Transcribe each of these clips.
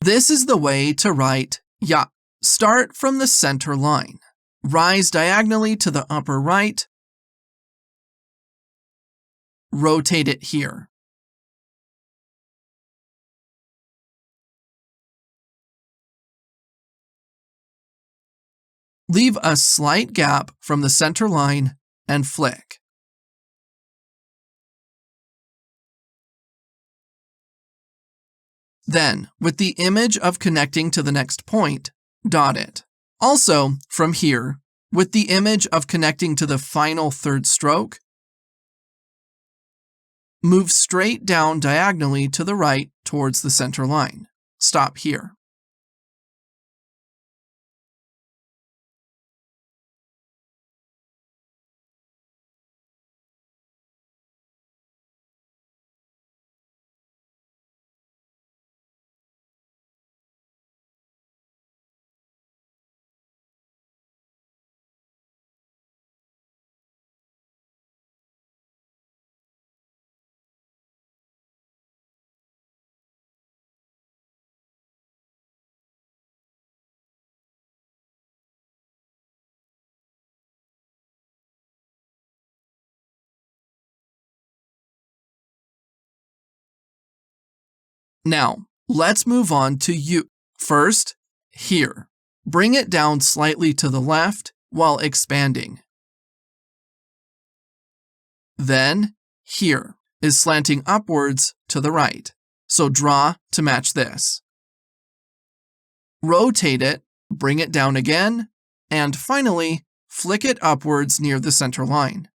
This is the way to write ya. Start from the center line. Rise diagonally to the upper right. Rotate it here. Leave a slight gap from the center line and flick. Then, with the image of connecting to the next point, dot it. Also, from here, with the image of connecting to the final third stroke, move straight down diagonally to the right towards the center line. Stop here. Now, let's move on to U. First, here. Bring it down slightly to the left while expanding. Then, here is slanting upwards to the right, so draw to match this. Rotate it, bring it down again, and finally, flick it upwards near the center line.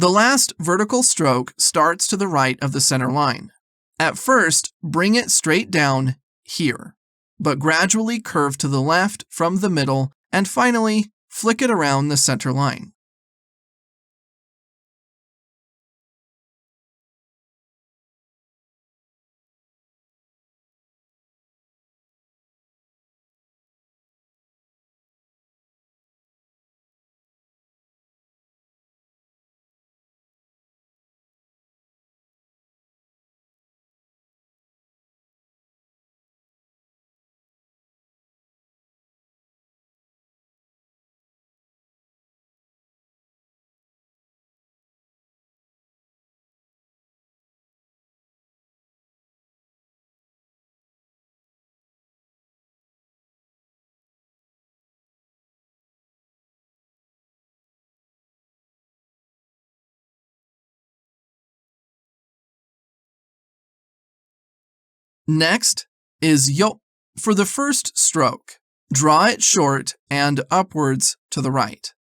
The last vertical stroke starts to the right of the center line. At first, bring it straight down here, but gradually curve to the left from the middle, and finally, flick it around the center line. Next is yo. For the first stroke, draw it short and upwards to the right.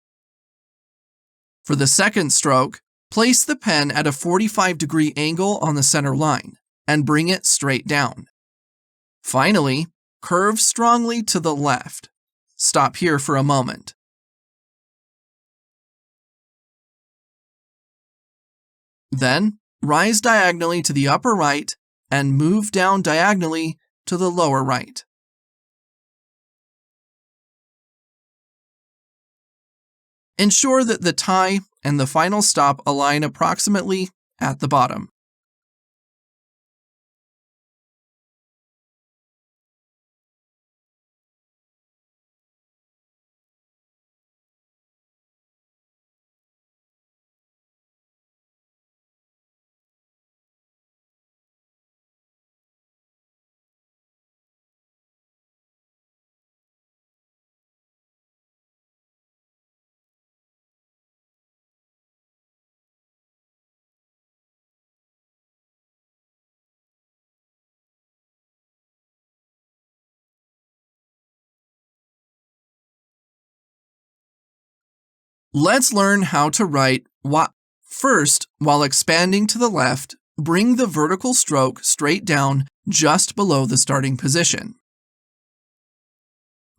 For the second stroke, place the pen at a 45-degree angle on the center line and bring it straight down. Finally, curve strongly to the left. Stop here for a moment. Then, rise diagonally to the upper right and move down diagonally to the lower right. Ensure that the tie and the final stop align approximately at the bottom. Let's learn how to write wa. First, while expanding to the left, bring the vertical stroke straight down just below the starting position.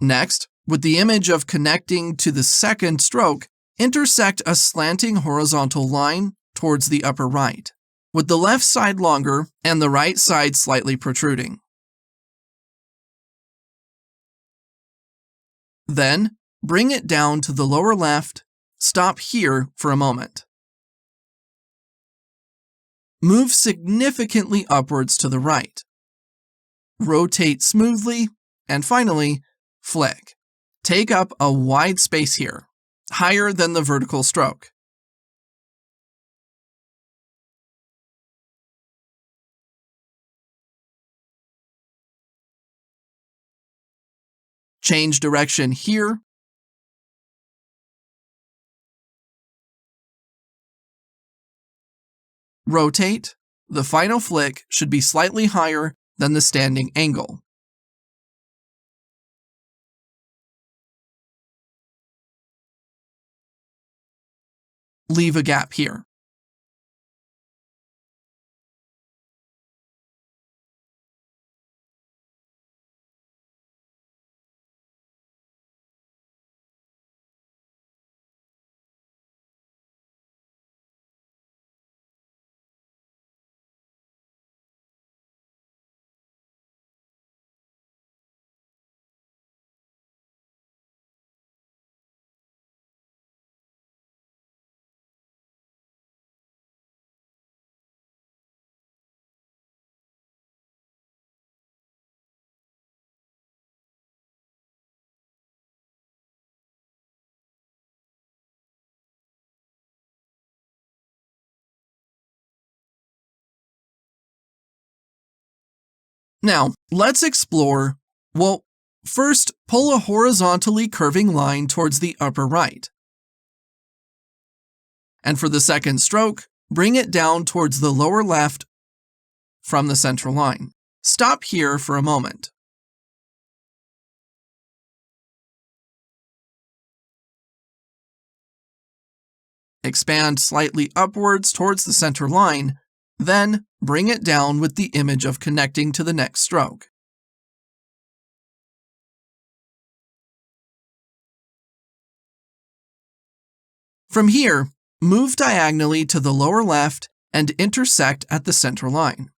Next, with the image of connecting to the second stroke, intersect a slanting horizontal line towards the upper right, with the left side longer and the right side slightly protruding. Then, bring it down to the lower left. Stop here for a moment. move significantly upwards to the right. Rotate smoothly, and finally, flick. Take up a wide space here, higher than the vertical stroke. Change direction here. Rotate. The final flick should be slightly higher than the standing angle. Leave a gap here. Now, let's explore, first pull a horizontally curving line towards the upper right. And for the second stroke, bring it down towards the lower left from the central line. Stop here for a moment. Expand slightly upwards towards the center line, then bring it down with the image of connecting to the next stroke. From here, move diagonally to the lower left and intersect at the center line.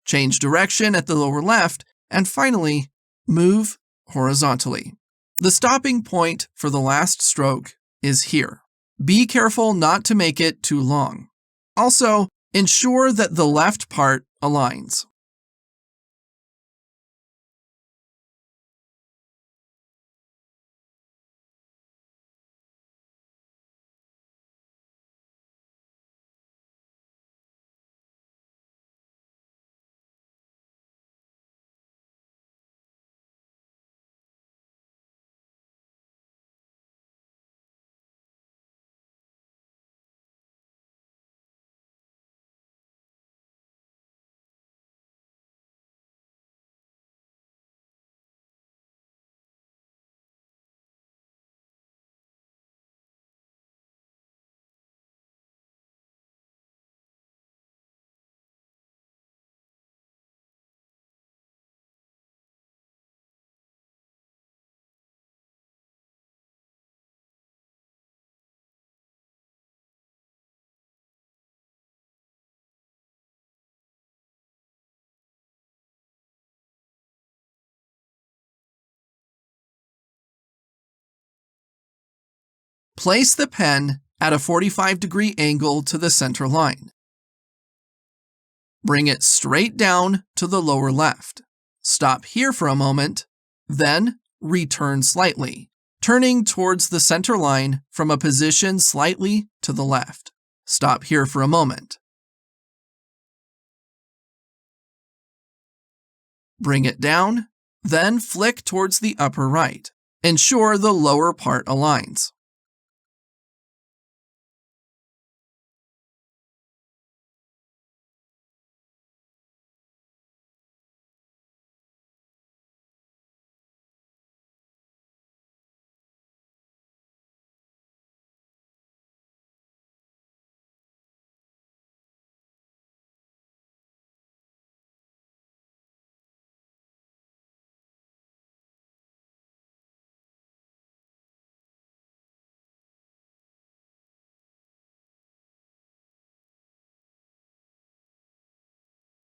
Change direction at the lower left, and finally, move horizontally. The stopping point for the last stroke is here. Be careful not to make it too long. Also, ensure that the left part aligns. Place the pen at a 45-degree angle to the center line. Bring it straight down to the lower left. Stop here for a moment, then return slightly, turning towards the center line from a position slightly to the left. Stop here for a moment. Bring it down, then flick towards the upper right. Ensure the lower part aligns.